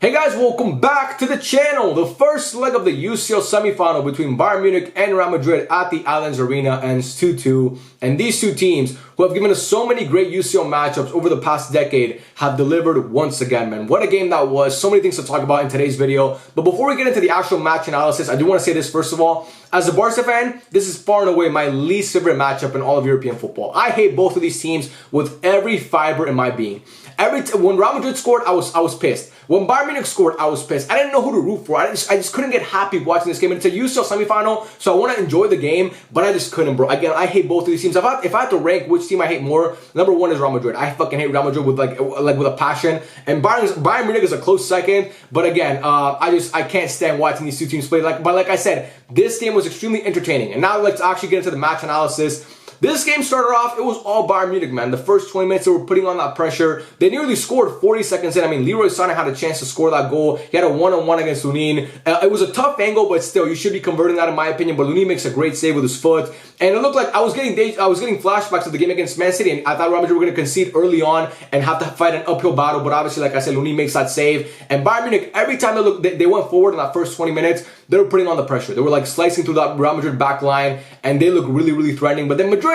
Hey guys, welcome back to the channel. The first leg of the UCL semifinal between Bayern Munich and Real Madrid at the Allianz Arena ends 2-2. And these two teams, who have given us so many great UCL matchups over the past decade, have delivered once again, man. What a game that was. So many things to talk about in today's video. But before we get into the actual match analysis, I do want to say this first of all. As a Barca fan, this is far and away my least favorite matchup in all of European football. I hate both of these teams with every fiber in my being. When Real Madrid scored, I was pissed. When Bayern Munich scored, I was pissed. I didn't know who to root for. I just couldn't get happy watching this game. And it's a UCL semifinal, so I want to enjoy the game, but I just couldn't, bro. Again, I hate both of these teams. If I had to rank which team I hate more, number one is Real Madrid. I fucking hate Real Madrid with with a passion. And Bayern Munich is a close second. But again, I can't stand watching these two teams play. But like I said, this game was extremely entertaining. And now let's actually get into the match analysis. This game started off, it was all Bayern Munich, man. The first 20 minutes, they were putting on that pressure. They nearly scored 40 seconds in. I mean, Leroy Sané had a chance to score that goal. He had a one-on-one against Lunin. It was a tough angle, but still, you should be converting that in my opinion. But Lunin makes a great save with his foot. And it looked like I was getting flashbacks of the game against Man City. And I thought Real Madrid were going to concede early on and have to fight an uphill battle. But obviously, like I said, Lunin makes that save. And Bayern Munich, every time they went forward in that first 20 minutes, they were putting on the pressure. They were like slicing through that Real Madrid back line. And they look really, really threatening. But then Madrid,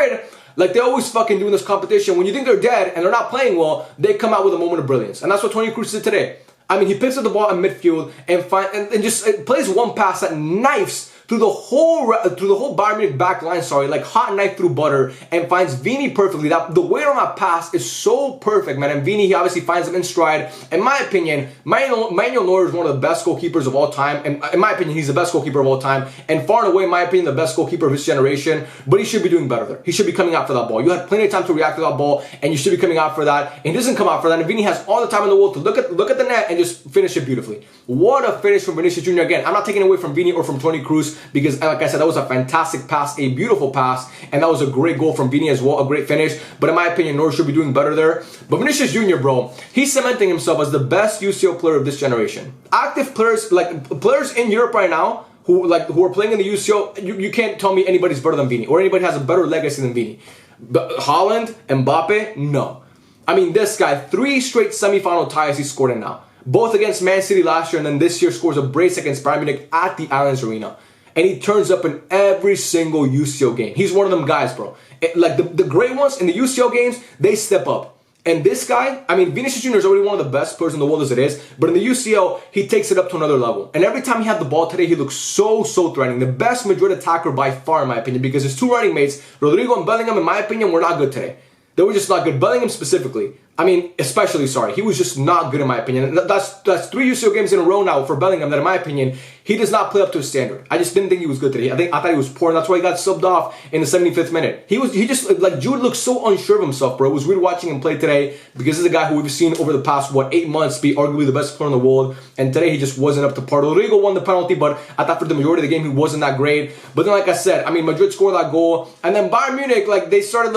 like they always fucking do in this competition, when you think they're dead and they're not playing well, they come out with a moment of brilliance. And that's what Toni Kroos did today. I mean, he picks up the ball in midfield and just plays one pass that knifes through the whole Bayern Munich back line, like hot knife through butter, and finds Vini perfectly. The weight on that pass is so perfect, man. And Vini, he obviously finds him in stride. In my opinion, Manuel Neuer is one of the best goalkeepers of all time. And in my opinion, he's the best goalkeeper of all time. And far and away, in my opinion, the best goalkeeper of his generation. But he should be doing better there. He should be coming out for that ball. You had plenty of time to react to that ball, and you should be coming out for that. And he doesn't come out for that. And Vini has all the time in the world to look at the net and just finish it beautifully. What a finish from Vinicius Jr. Again, I'm not taking away from Vini or from Toni Kroos, because like I said, that was a fantastic pass, a beautiful pass, and that was a great goal from Vini as well, a great finish. But in my opinion, Neuer should be doing better there. But Vinicius Jr., bro, he's cementing himself as the best UCL player of this generation. Active players, like players in Europe right now, who are playing in the UCL, you can't tell me anybody's better than Vini, or anybody has a better legacy than Vini. But Haaland, Mbappe, no. I mean, this guy, 3 straight semifinal ties he's scored in now. Both against Man City last year, and then this year scores a brace against Bayern Munich at the Allianz Arena. And he turns up in every single UCL game. He's one of them guys, bro. Like the great ones in the UCL games, they step up. And this guy, I mean, Vinicius Jr. is already one of the best players in the world as it is. But in the UCL, he takes it up to another level. And every time he had the ball today, he looks so threatening. The best Madrid attacker by far, in my opinion, because his 2 running mates, Rodrigo and Bellingham, in my opinion, were not good today. They were just not good. Bellingham specifically. I mean, especially, sorry. He was just not good in my opinion. That's 3 UCL games in a row now for Bellingham that, in my opinion, he does not play up to his standard. I just didn't think he was good today. I thought he was poor, and that's why he got subbed off in the 75th minute. He just, like, Jude looked so unsure of himself, bro. It was weird watching him play today, because this is a guy who we've seen over the past, 8 months be arguably the best player in the world, and today he just wasn't up to par. Rodrigo won the penalty, but I thought for the majority of the game he wasn't that great. But then, like I said, I mean, Madrid scored that goal, and then Bayern Munich, like, they started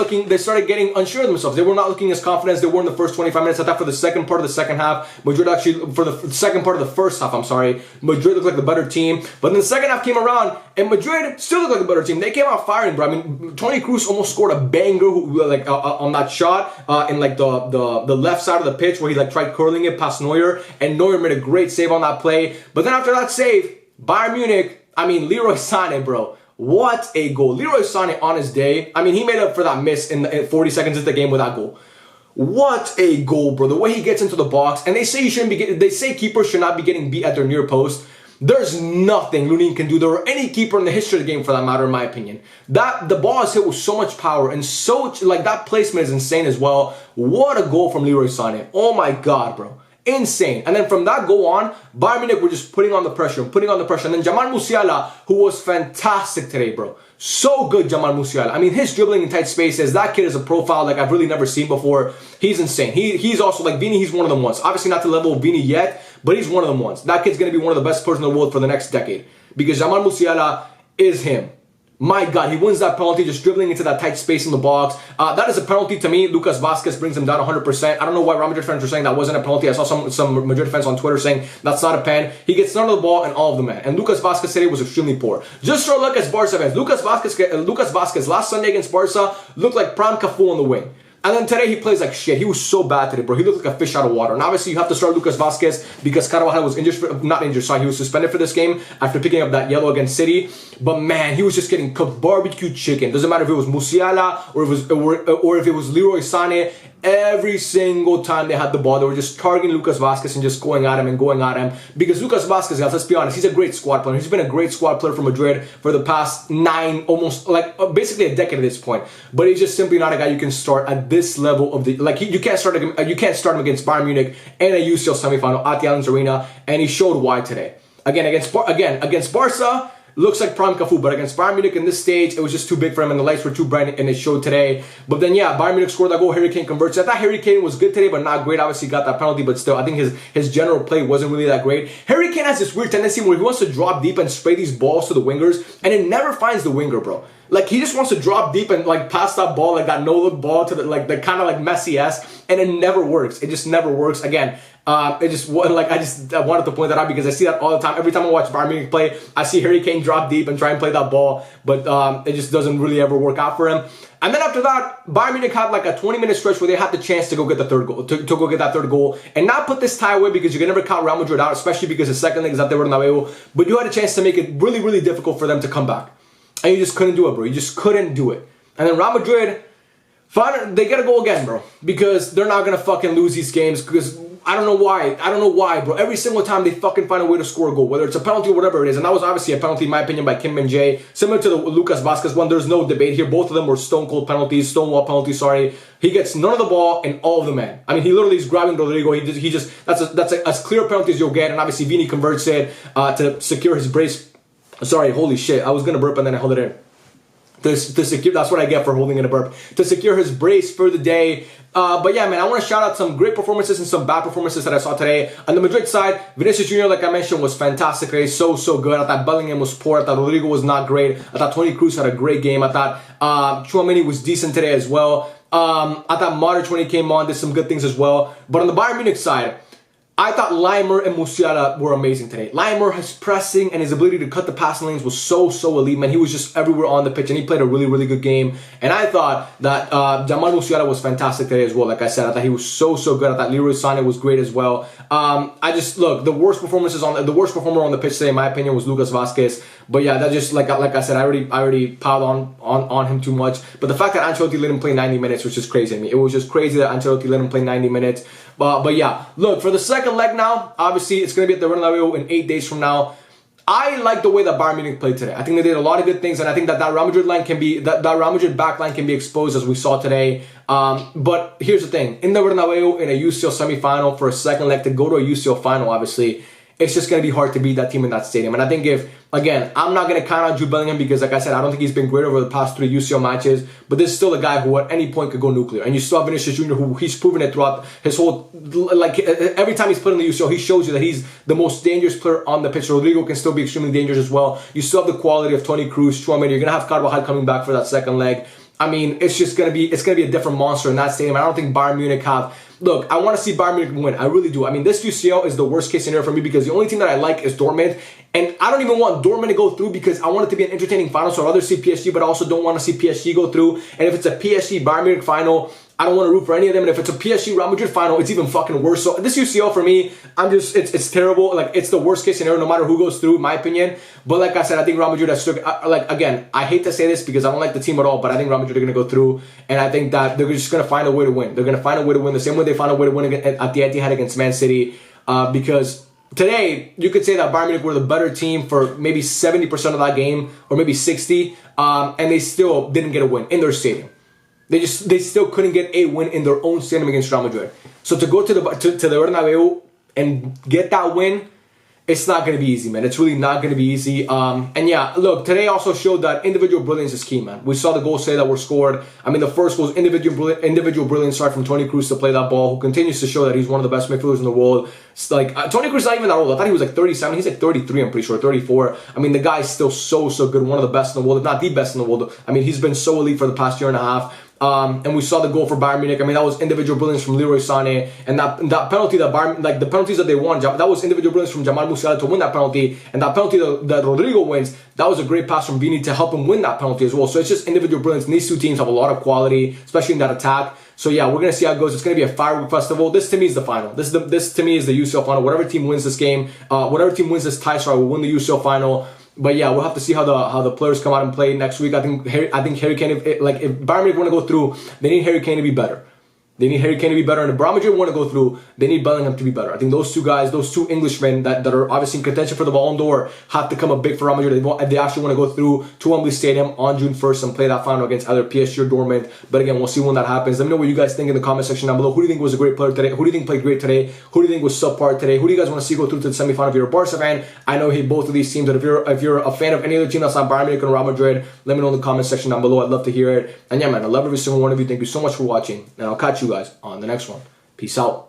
getting unsure of themselves. They were not looking as confident as they were in the first 25 minutes. I thought for the second part of the second half, Madrid actually, for the second part of the first half, I'm sorry, Madrid looked like the better team. But then the second half came around, and Madrid still looked like a better team. They came out firing, bro. I mean, Toni Kroos almost scored a banger on that shot in like the left side of the pitch where he like tried curling it past Neuer, and Neuer made a great save on that play. But then after that save, Bayern Munich, I mean, Leroy Sané, bro. What a goal. Leroy Sané on his day. I mean, he made up for that miss in 40 seconds into the game with that goal. What a goal, bro. The way he gets into the box. And they say they say keepers should not be getting beat at their near post. There's nothing Lunin can do there, or any keeper in the history of the game for that matter, in my opinion. The ball is hit with so much power, and that placement is insane as well. What a goal from Leroy Sané. Oh my God, bro. Insane. And then from that goal on, Bayern Munich were just putting on the pressure. And then Jamal Musiala, who was fantastic today, bro. So good, Jamal Musiala. I mean, his dribbling in tight spaces, that kid is a profile like I've really never seen before. He's insane. He's also like Vini, he's one of them ones. Obviously not to the level of Vini yet, but he's one of them ones. That kid's going to be one of the best players in the world for the next decade, because Jamal Musiala is him. My God, he wins that penalty just dribbling into that tight space in the box. That is a penalty to me. Lucas Vazquez brings him down 100%. I don't know why Real Madrid fans were saying that wasn't a penalty. I saw some Madrid fans on Twitter saying that's not a pen. He gets none of the ball and all of the men. And Lucas Vazquez today was extremely poor. Just for a look at Barca fans. Lucas Vazquez last Sunday against Barca looked like Pram Cafu on the wing. And then today he plays like shit. He was so bad today, bro. He looked like a fish out of water. And obviously you have to start Lucas Vazquez because Carvajal was injured, not injured, sorry, he was suspended for this game after picking up that yellow against City. But man, he was just getting cooked barbecue chicken. Doesn't matter if it was Musiala or if it was Leroy Sané. Every single time they had the ball, they were just targeting Lucas Vazquez and just going at him and going at him. Because Lucas Vazquez, guys, let's be honest, he's a great squad player. He's been a great squad player for Madrid for the past almost basically a decade at this point. But he's just simply not a guy you can start at this level of the you can't start him against Bayern Munich in a UCL semifinal at the Allianz Arena, and he showed why today. Against Barca. Looks like prime Cafu, but against Bayern Munich in this stage, it was just too big for him, and the lights were too bright, and it showed today. But then, yeah, Bayern Munich scored that goal. Harry Kane converts. I thought Harry Kane was good today, but not great. Obviously, got that penalty, but still, I think his general play wasn't really that great. Harry Kane has this weird tendency where he wants to drop deep and spray these balls to the wingers, and it never finds the winger, bro. Like, he just wants to drop deep and, like, pass that ball, like, that no-look ball to the kind of, like, Messi-esque, and it never works. It just never works. Again, I wanted to point that out because I see that all the time. Every time I watch Bayern Munich play, I see Harry Kane drop deep and try and play that ball, but it just doesn't really ever work out for him. And then after that, Bayern Munich had like a 20-minute stretch where they had the chance to go get the third goal, to go get that third goal, and not put this tie away because you can never count Real Madrid out, especially because the second leg is at the Bernabeu. But you had a chance to make it really, really difficult for them to come back, and you just couldn't do it, bro. You just couldn't do it. And then Real Madrid, they gotta go again, bro, because they're not gonna fucking lose these games because. I don't know why, bro. Every single time they fucking find a way to score a goal, whether it's a penalty or whatever it is. And that was obviously a penalty, in my opinion, by Kim Min-jae. Similar to the Lucas Vazquez one, there's no debate here. Both of them were stonewall penalties, sorry. He gets none of the ball and all of the men. I mean, he literally is grabbing Rodrigo. That's as clear a penalty as you'll get. And obviously, Vini converts it to secure his brace. Sorry, holy shit. I was going to burp and then I held it in. To secure, that's what I get for holding in a burp. To secure his brace for the day. But yeah, man, I want to shout out some great performances and some bad performances that I saw today. On the Madrid side, Vinicius Jr., like I mentioned, was fantastic today. So good. I thought Bellingham was poor. I thought Rodrigo was not great. I thought Toni Kroos had a great game. I thought Tchouaméni was decent today as well. I thought Modric, when he came on, did some good things as well. But on the Bayern Munich side, I thought Laimer and Musiala were amazing today. Laimer, his pressing and his ability to cut the passing lanes was so elite, man. He was just everywhere on the pitch, and he played a really, really good game. And I thought that Jamal Musiala was fantastic today as well. Like I said, I thought he was so good. I thought Leroy Sané was great as well. The worst performer on the pitch today, in my opinion, was Lucas Vazquez. But yeah, that just like I said, I already piled on him too much. But the fact that Ancelotti let him play 90 minutes was just crazy to me. It was just crazy that Ancelotti let him play 90 minutes. But yeah, look, for the second leg now, obviously it's going to be at the Bernabeu in 8 days from now. I like the way that Bayern Munich played today. I think they did a lot of good things, and I think that Real Madrid line can be that Real Madrid back line can be exposed as we saw today. But here's the thing: in the Bernabeu in a UCL semifinal for a second leg to go to a UCL final, obviously, it's just going to be hard to beat that team in that stadium. And I think again, I'm not going to count on Jude Bellingham because, like I said, I don't think he's been great over the past 3 UCL matches. But this is still a guy who at any point could go nuclear. And you still have Vinicius Jr., who he's proven it throughout his whole, every time he's put in the UCL, he shows you that he's the most dangerous player on the pitch. Rodrigo can still be extremely dangerous as well. You still have the quality of Toni Kroos, Tchouaméni. You're going to have Carvajal coming back for that second leg. I mean, it's going to be a different monster in that stadium. I don't think Bayern Munich have. Look, I want to see Bayern Munich win. I really do. I mean, this UCL is the worst case scenario for me because the only team that I like is Dortmund. And I don't even want Dortmund to go through because I want it to be an entertaining final. So I'd rather see PSG, but I also don't want to see PSG go through. And if it's a PSG Bayern Munich final, I don't want to root for any of them. And if it's a PSG Real Madrid final, it's even fucking worse. So this UCL for me, it's terrible. Like, it's the worst case scenario no matter who goes through, in my opinion. But like I said, I think Real Madrid has struck. Again, I hate to say this because I don't like the team at all, but I think Real Madrid are going to go through. And I think that they're just going to find a way to win. They're going to find a way to win the same way they found a way to win at the Etihad against Man City. Because today, you could say that Bayern Munich were the better team for maybe 70% of that game, or maybe 60%, and they still didn't get a win in their stadium. They still couldn't get a win in their own stadium against Real Madrid. So to go to the Bernabeu and get that win, it's not going to be easy, man. It's really not going to be easy. And yeah, look, today also showed that individual brilliance is key, man. We saw the goals today that were scored. I mean, the first was individual brilliance from Toni Kroos to play that ball, who continues to show that he's one of the best midfielders in the world. It's like, Toni Kroos is not even that old. I thought he was like 37. He's like 33, I'm pretty sure, 34. I mean, the guy is still so good. One of the best in the world, if not the best in the world. I mean, he's been so elite for the past year and a half. And we saw the goal for Bayern Munich. I mean, that was individual brilliance from Leroy Sané, and that penalty that Bayern, like the penalties that they won, that was individual brilliance from Jamal Musiala to win that penalty, and that penalty that Rodrigo wins, that was a great pass from Vini to help him win that penalty as well. So it's just individual brilliance, and these two teams have a lot of quality, especially in that attack. So yeah, we're gonna see how it goes. It's gonna be a firework festival. This to me is the final. This to me is the UCL final. Whatever team wins this game, whatever team wins this tie, will win the UCL final. But yeah, we'll have to see how the players come out and play next week. I think Harry Kane, if Bayern Munich want to go through, they need Harry Kane to be better. They need Harry Kane to be better, and if Real Madrid want to go through, they need Bellingham to be better. I think those two guys, those two Englishmen that are obviously in contention for the Ballon d'Or, have to come up big for Real Madrid. They actually want to go through to Wembley Stadium on June 1st and play that final against either PSG or Dortmund. But again, we'll see when that happens. Let me know what you guys think in the comment section down below. Who do you think was a great player today? Who do you think played great today? Who do you think was subpar today? Who do you guys want to see go through to the semifinal? If you're a Barca fan, I know hate both of these teams. But if you're a fan of any other team outside Bayern Munich and Real Madrid, let me know in the comment section down below. I'd love to hear it. And yeah, man, I love every single one of you. Thank you so much for watching, and I'll catch you guys on the next one. Peace out.